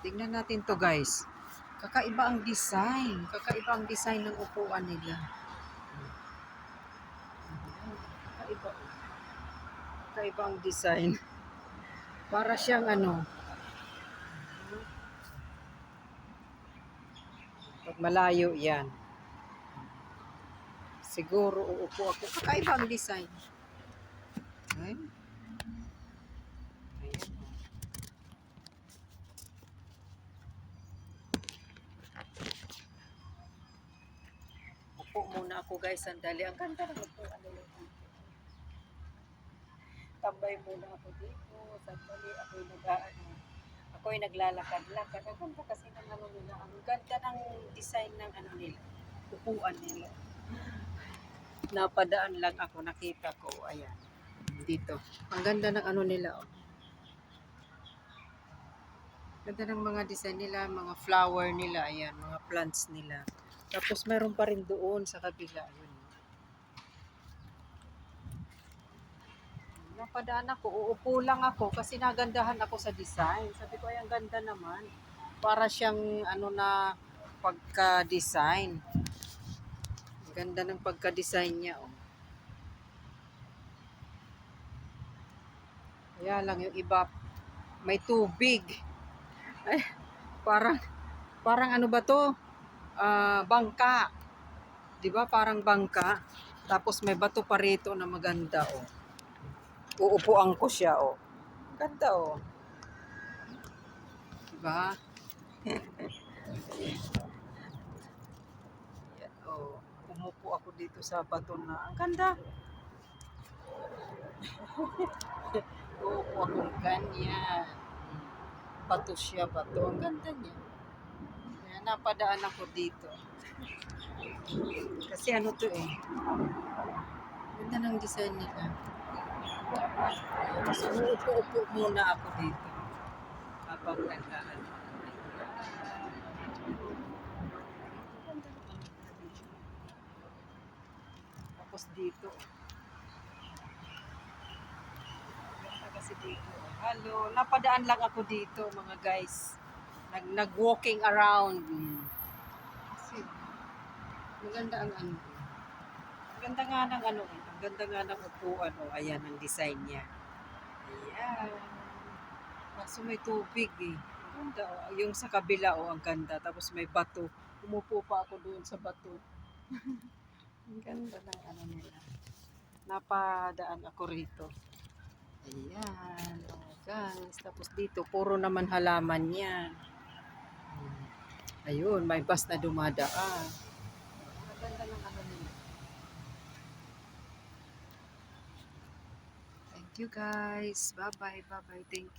Tingnan natin to guys. Kakaiba ang design. Kakaiba ang design ng upuan nila. Kakaiba. Kakaiba ang design. Para siyang ano. Pag malayo yan. Siguro uupo ako. Kakaiba ang design. Okay? Ayan. Upo muna ako guys, sandali. Ang ganda ng upuan nila. Tambay muna ako dito. Sandali ako'y naglalakad-lakad. Ang ganda kasi ng ano nila. Ang ganda ng design ng ano nila. Upuan nila. Napadaan lang ako, nakita ko. Ayan. Dito. Ang ganda ng ano nila. Oh. Ganda ng mga design nila, mga flower nila. Ayan, mga plants nila. Tapos meron pa rin doon sa kabila. Yun. Napadaan ako, uupo lang ako kasi nagandahan ako sa design. Sabi ko, ay ang ganda naman. Para siyang ano na pagka-design. Ganda ng pagka-design niya. Oh. Kaya lang yung iba, may tubig. Ay, parang ano ba to? Bangka. 'Di ba? Parang bangka. Tapos may bato pa rito na maganda. Oh. Uupuan ko siya. Oh. Ganda oh. Diba? Yan, oh. Umupo ako dito sa bato na. Ang ganda. Uupo ako ganyan. Bato siya, bato. Ang ganda niya. Kaya napadaan ako dito. Kasi ano to eh. Ganda ng design nila. So, uupo-upo muna ako dito. Habang naglaan. Tapos dito. Ganda kasi dito. Hello, napadaan lang ako dito mga guys. Nag-walking around. Kasi maganda ang ano. Ang ganda nga ng ano. Ang ganda nga ng upuan. Oh, ayan ang design niya. Ayan. Kaso may tubig eh. Ang ganda oh. Yung sa kabila oh, ang ganda. Tapos may bato. Umupo pa ako doon sa bato. Ang ganda ng ano nila. Napadaan ako rito. Ayan. Oh, guys. Tapos dito, puro naman halaman yan. Ayun, may bus na dumadaan. Ang ganda ng ano nila. Thank you guys. Bye-bye. Bye-bye. Thank you.